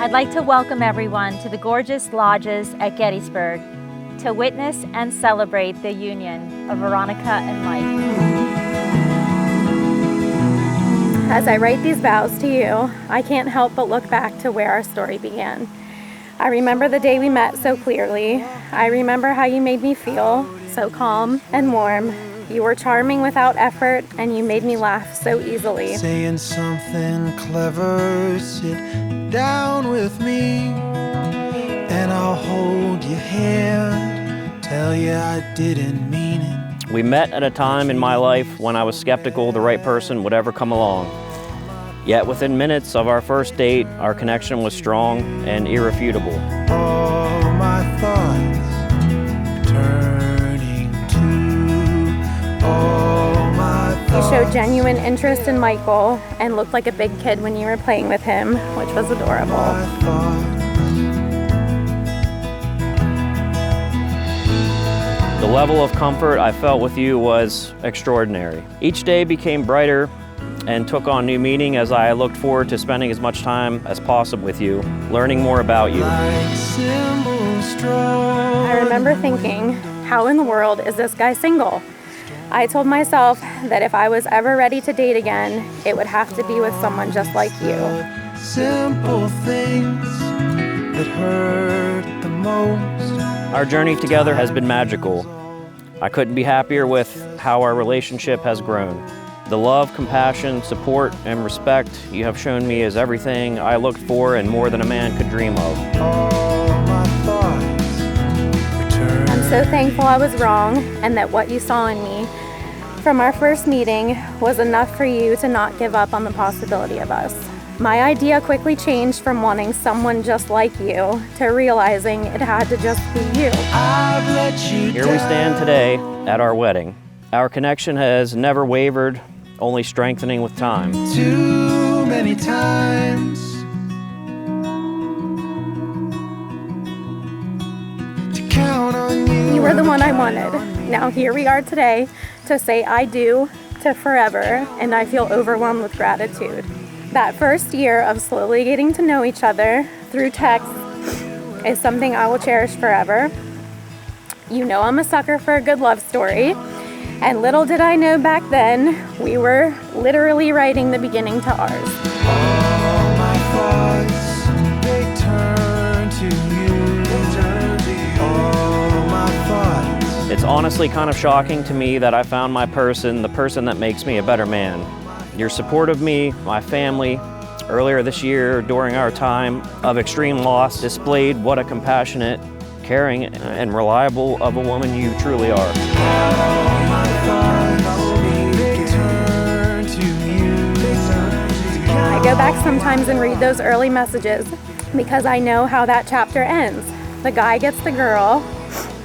I'd like to welcome everyone to the gorgeous lodges at Gettysburg to witness and celebrate the union of Veronica and Mike. As I write these vows to you, I can't help but look back to where our story began. I remember the day we met so clearly. I remember how you made me feel so calm and warm. You were charming without effort, and you made me laugh so easily. Saying something clever, sit down with me, and I'll hold your hand, tell you I didn't mean it. We met at a time in my life when I was skeptical the right person would ever come along. Yet within minutes of our first date, our connection was strong and irrefutable. All my thoughts turning to all my thoughts. You showed genuine interest in Michael and looked like a big kid when you were playing with him, which was adorable. The level of comfort I felt with you was extraordinary. Each day became brighter and took on new meaning as I looked forward to spending as much time as possible with you, learning more about you. I remember thinking, how in the world is this guy single? I told myself that if I was ever ready to date again, it would have to be with someone just like you. Simple things that hurt the most. Our journey together has been magical. I couldn't be happier with how our relationship has grown. The love, compassion, support, and respect you have shown me is everything I looked for and more than a man could dream of. I'm so thankful I was wrong and that what you saw in me from our first meeting was enough for you to not give up on the possibility of us. My idea quickly changed from wanting someone just like you to realizing it had to just be you. Here we stand today at our wedding. Our connection has never wavered, only strengthening with time. Too many times to count on you. You were the one I wanted. Now here we are today to say I do to forever, and I feel overwhelmed with gratitude. That first year of slowly getting to know each other through text is something I will cherish forever. You know I'm a sucker for a good love story, and little did I know back then, we were literally writing the beginning to ours. All my thoughts, they turn to you. All my thoughts. It's honestly kind of shocking to me that I found my person, the person that makes me a better man. Your support of me, my family, earlier this year during our time of extreme loss displayed what a compassionate, caring, and reliable of a woman you truly are. I go back sometimes and read those early messages because I know how that chapter ends. The guy gets the girl,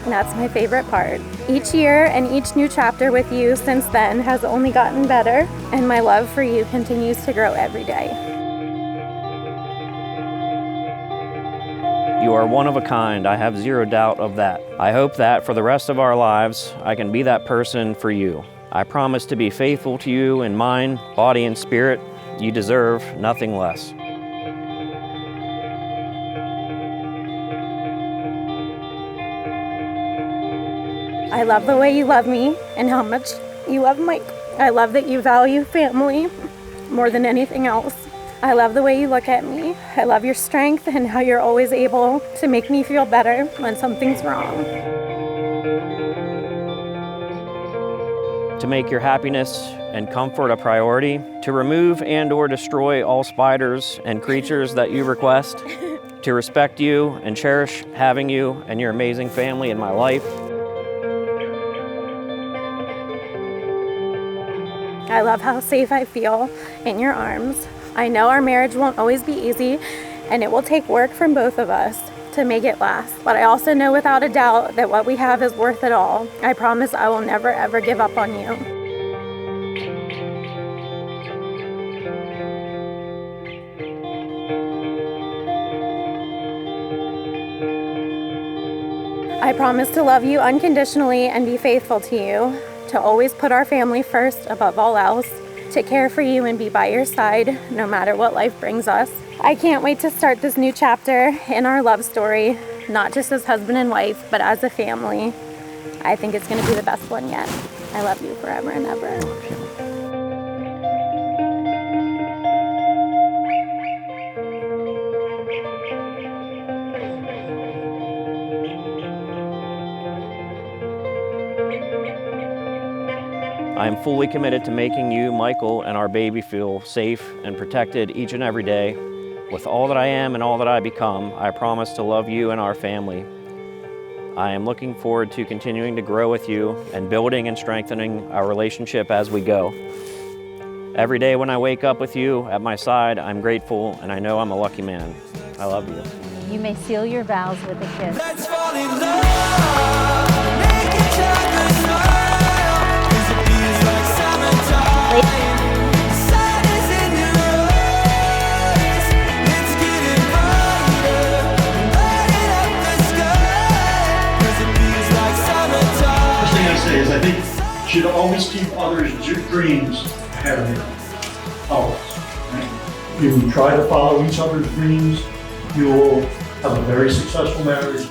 and that's my favorite part. Each year and each new chapter with you since then has only gotten better, and my love for you continues to grow every day. You are one of a kind, I have zero doubt of that. I hope that for the rest of our lives, I can be that person for you. I promise to be faithful to you in mind, body, and spirit. You deserve nothing less. I love the way you love me and how much you love Mike. I love that you value family more than anything else. I love the way you look at me. I love your strength and how you're always able to make me feel better when something's wrong. To make your happiness and comfort a priority, to remove and/or destroy all spiders and creatures that you request, to respect you and cherish having you and your amazing family in my life. I love how safe I feel in your arms. I know our marriage won't always be easy, and it will take work from both of us to make it last. But I also know without a doubt that what we have is worth it all. I promise I will never ever give up on you. I promise to love you unconditionally and be faithful to you, to always put our family first above all else, to care for you and be by your side no matter what life brings us. I can't wait to start this new chapter in our love story, not just as husband and wife, but as a family. I think it's going to be the best one yet. I love you forever and ever. I am fully committed to making you, Michael, and our baby feel safe and protected each and every day. With all that I am and all that I become, I promise to love you and our family. I am looking forward to continuing to grow with you and building and strengthening our relationship as we go. Every day when I wake up with you at my side, I'm grateful and I know I'm a lucky man. I love you. You may seal your vows with a kiss. Let's fall in love, make each other smile, 'cause it feels like summertime. Sun is in your eyes, let's get it brighter, light up the sky, 'cause it feels like summertime. First thing I say is I think you should always keep others' dreams ahead of you. Always. Right? If you try to follow each other's dreams, you will have a very successful marriage.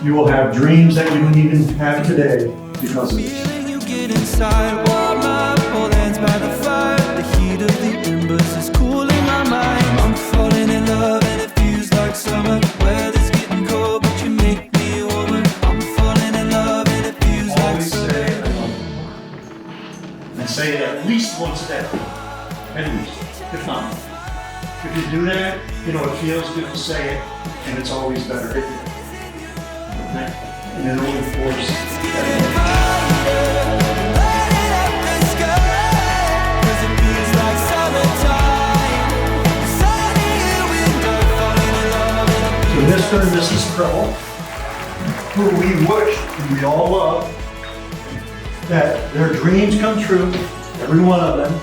You will have dreams that you don't even have today because of this. Feeling you get inside, warm up, hold hands by the fire. The heat of the embers is cooling my mind. I'm falling in love and it feels like summer. Weather's getting cold, but you make me warmer. I'm falling in love and it feels like Always summer. say I love you. And say it at least once a day. At least, if not more. If you do that, you know, it feels good to say it, and it's always better if you do. Okay? And it only forces So Mr. and Mrs. Krill, who we wish and we all love, that their dreams come true, every one of them,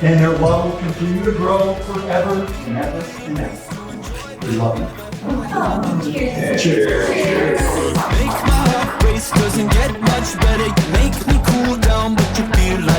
and their love will continue to grow forever and ever and ever. We love them. Cheers. Make my heart race, doesn't get much better. You make me cool down, but you feel like